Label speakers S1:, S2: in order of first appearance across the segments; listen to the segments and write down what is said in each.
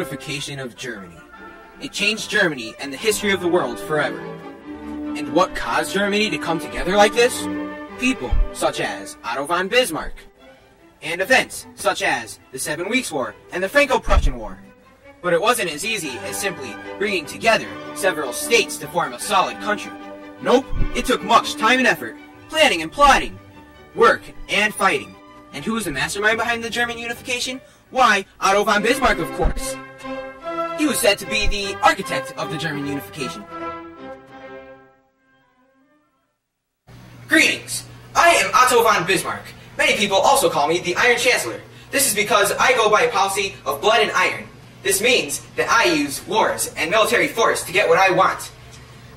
S1: Unification of Germany. It changed Germany and the history of the world forever. And what caused Germany to come together like this? People such as Otto von Bismarck. And events such as the 7 Weeks' War and the Franco-Prussian War. But it wasn't as easy as simply bringing together several states to form a solid country. Nope, it took much time and effort, planning and plotting, work and fighting. And who was the mastermind behind the German unification? Why, Otto von Bismarck, of course. He was said to be the architect of the German unification. Greetings! I am Otto von Bismarck. Many people also call me the Iron Chancellor. This is because I go by a policy of blood and iron. This means that I use wars and military force to get what I want.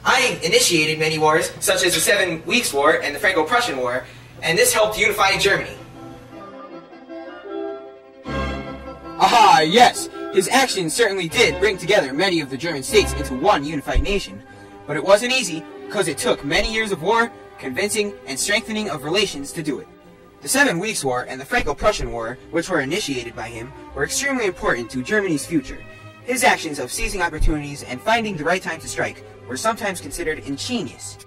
S1: I initiated many wars, such as the 7 Weeks' War and the Franco-Prussian War, and this helped unify Germany. Aha, yes! His actions certainly did bring together many of the German states into one unified nation. But it wasn't easy, because it took many years of war, convincing, and strengthening of relations to do it. The 7 Weeks' War and the Franco-Prussian War, which were initiated by him, were extremely important to Germany's future. His actions of seizing opportunities and finding the right time to strike were sometimes considered ingenious.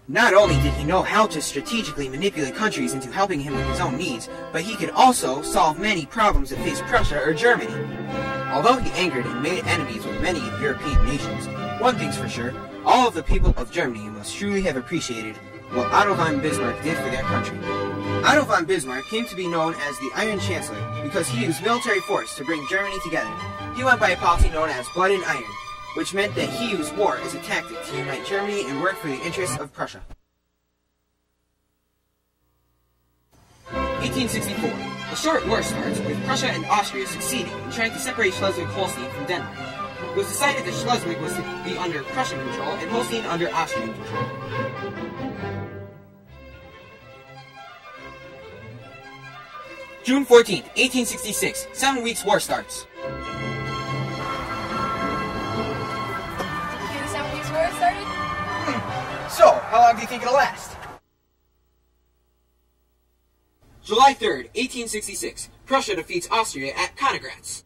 S1: Not only did he know how to strategically manipulate countries into helping him with his own needs, but he could also solve many problems that faced Prussia or Germany. Although he angered and made enemies with many European nations, one thing's for sure, all of the people of Germany must truly have appreciated what Otto von Bismarck did for their country. Otto von Bismarck came to be known as the Iron Chancellor because he used military force to bring Germany together. He went by a policy known as blood and iron, which meant that he used war as a tactic to unite Germany and work for the interests of Prussia. 1864. A short war starts with Prussia and Austria succeeding in trying to separate Schleswig-Holstein from Denmark. It was decided that Schleswig was to be under Prussian control and Holstein under Austrian control. June 14th, 1866, 7 Weeks' War starts. So, how long do you think it'll last? July 3rd, 1866, Prussia defeats Austria at Königgrätz.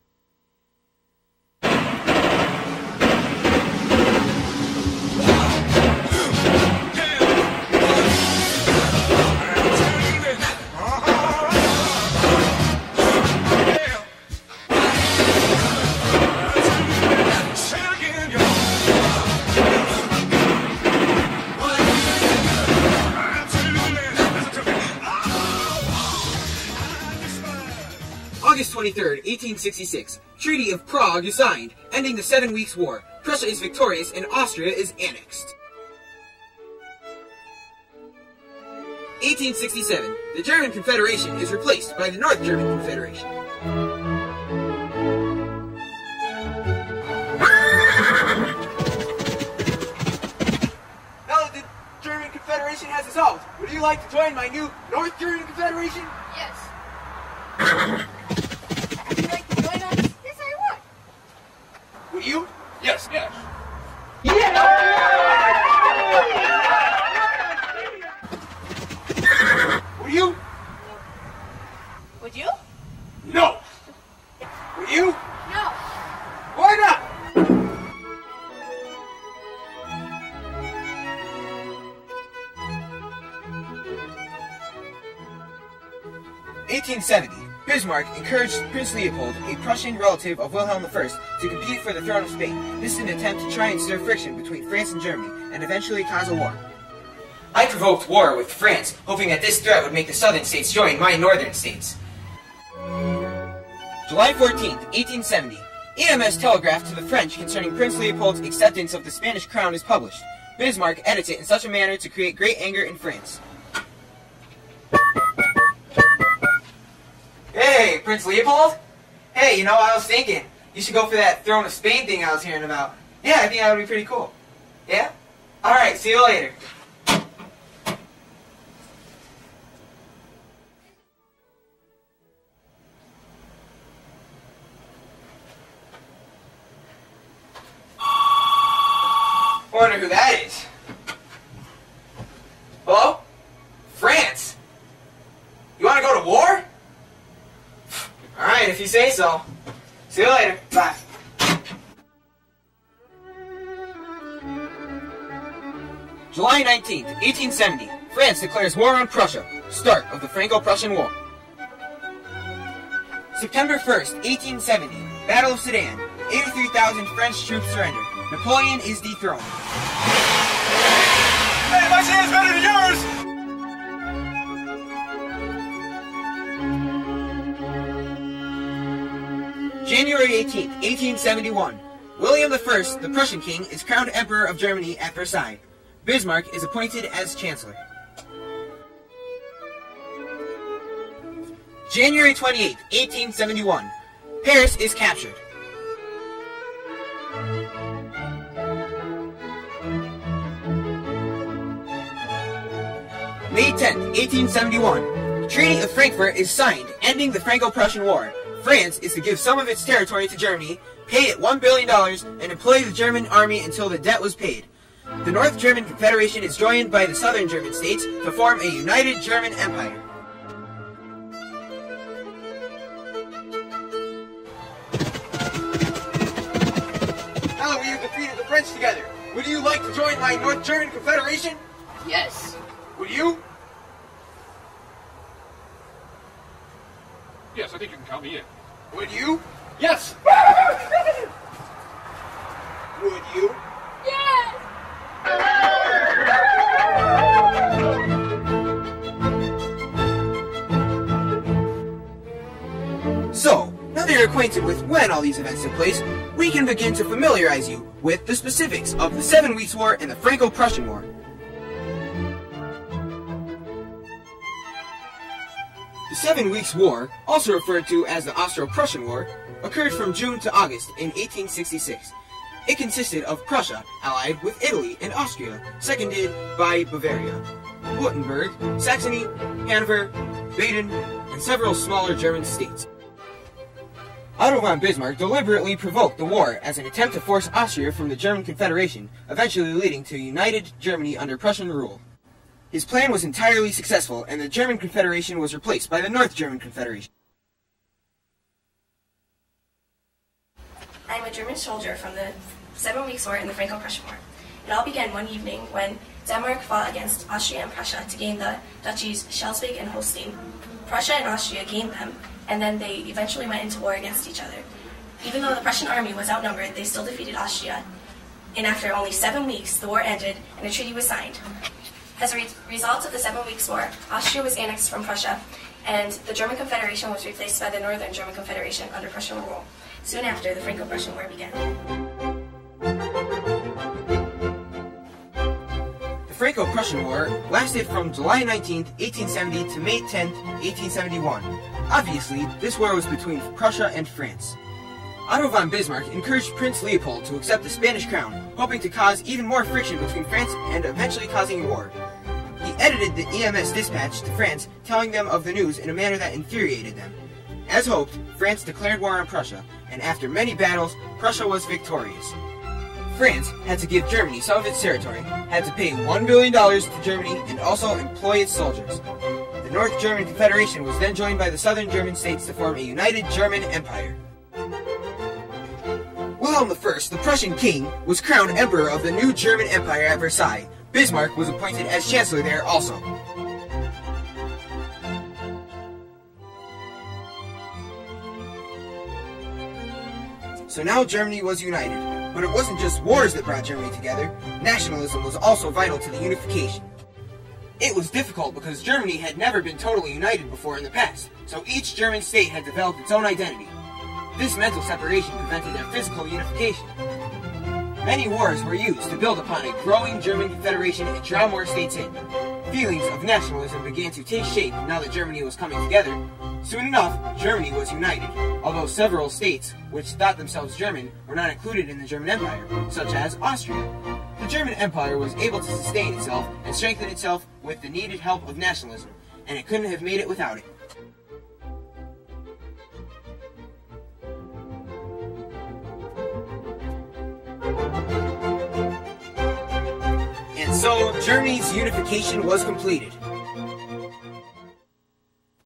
S1: August 23rd, 1866, Treaty of Prague is signed, ending the 7 Weeks' War. Prussia is victorious and Austria is annexed. 1867, the German Confederation is replaced by the North German Confederation. Now that the German Confederation has dissolved, would you like to join my new North German Confederation?
S2: Yes. Would you like to join us? Yes, I would.
S1: Would you?
S3: Yes, yes.
S1: Would you?
S2: Would you?
S3: No.
S1: Would you?
S2: No.
S1: Why not? 1870. Bismarck encouraged Prince Leopold, a Prussian relative of Wilhelm I, to compete for the throne of Spain. This is an attempt to try and stir friction between France and Germany, and eventually cause a war. I provoked war with France, hoping that this threat would make the southern states join my northern states. July 14th, 1870. EMS telegraph to the French concerning Prince Leopold's acceptance of the Spanish crown is published. Bismarck edits it in such a manner to create great anger in France. Hey, Prince Leopold? Hey, you know, I was thinking, you should go for that Throne of Spain thing I was hearing about. Yeah, I think that would be pretty cool. Yeah? Alright, see you later. Wonder who that is. Hello? France? You want to go to war? Alright, if you say so. See you later. Bye. July 19th, 1870. France declares war on Prussia. Start of the Franco-Prussian War. September 1st, 1870. Battle of Sedan. 83,000 French troops surrender. Napoleon is dethroned.
S3: Hey, my hand's better than yours!
S1: January 18th, 1871. William I, the Prussian king, is crowned Emperor of Germany at Versailles. Bismarck is appointed as Chancellor. January 28th, 1871. Paris is captured. May 10th, 1871. Treaty of Frankfurt is signed, ending the Franco-Prussian War. France is to give some of its territory to Germany, pay it $1 billion, and employ the German army until the debt was paid. The North German Confederation is joined by the southern German states to form a united German empire. Now that we have defeated the French together, would you like to join my North German Confederation?
S2: Yes.
S1: Would you?
S3: Yes, I think you can count me in.
S1: Would you?
S3: Yes!
S1: Would you?
S2: Yes!
S1: So, now that you're acquainted with when all these events took place, we can begin to familiarize you with the specifics of the 7 Weeks' War and the Franco-Prussian War. The 7 Weeks' War, also referred to as the Austro-Prussian War, occurred from June to August in 1866. It consisted of Prussia, allied with Italy and Austria, seconded by Bavaria, Württemberg, Saxony, Hanover, Baden, and several smaller German states. Otto von Bismarck deliberately provoked the war as an attempt to force Austria from the German Confederation, eventually leading to a united Germany under Prussian rule. His plan was entirely successful, and the German Confederation was replaced by the North German Confederation.
S4: I am a German soldier from the 7 Weeks' War and the Franco-Prussian War. It all began one evening when Denmark fought against Austria and Prussia to gain the duchies Schleswig and Holstein. Prussia and Austria gained them, and then they eventually went into war against each other. Even though the Prussian army was outnumbered, they still defeated Austria, and after only 7 weeks, the war ended and a treaty was signed. As a result of the 7 Weeks' War, Austria was annexed from Prussia, and the German Confederation was replaced by the Northern German Confederation under Prussian rule. Soon after, the Franco-Prussian War began.
S1: The Franco-Prussian War lasted from July 19, 1870 to May 10, 1871. Obviously, this war was between Prussia and France. Otto von Bismarck encouraged Prince Leopold to accept the Spanish crown, hoping to cause even more friction between France and eventually causing a war. He edited the EMS dispatch to France, telling them of the news in a manner that infuriated them. As hoped, France declared war on Prussia, and after many battles, Prussia was victorious. France had to give Germany some of its territory, had to pay $1 billion to Germany, and also employ its soldiers. The North German Confederation was then joined by the southern German states to form a united German empire. Wilhelm I, the Prussian king, was crowned Emperor of the new German Empire at Versailles. Bismarck was appointed as Chancellor there also. So now Germany was united, but it wasn't just wars that brought Germany together. Nationalism was also vital to the unification. It was difficult because Germany had never been totally united before in the past, so each German state had developed its own identity. This mental separation prevented their physical unification. Many wars were used to build upon a growing German Confederation and draw more states in. Feelings of nationalism began to take shape now that Germany was coming together. Soon enough, Germany was united, although several states, which thought themselves German, were not included in the German Empire, such as Austria. The German Empire was able to sustain itself and strengthen itself with the needed help of nationalism, and it couldn't have made it without it. And so, Germany's unification was completed.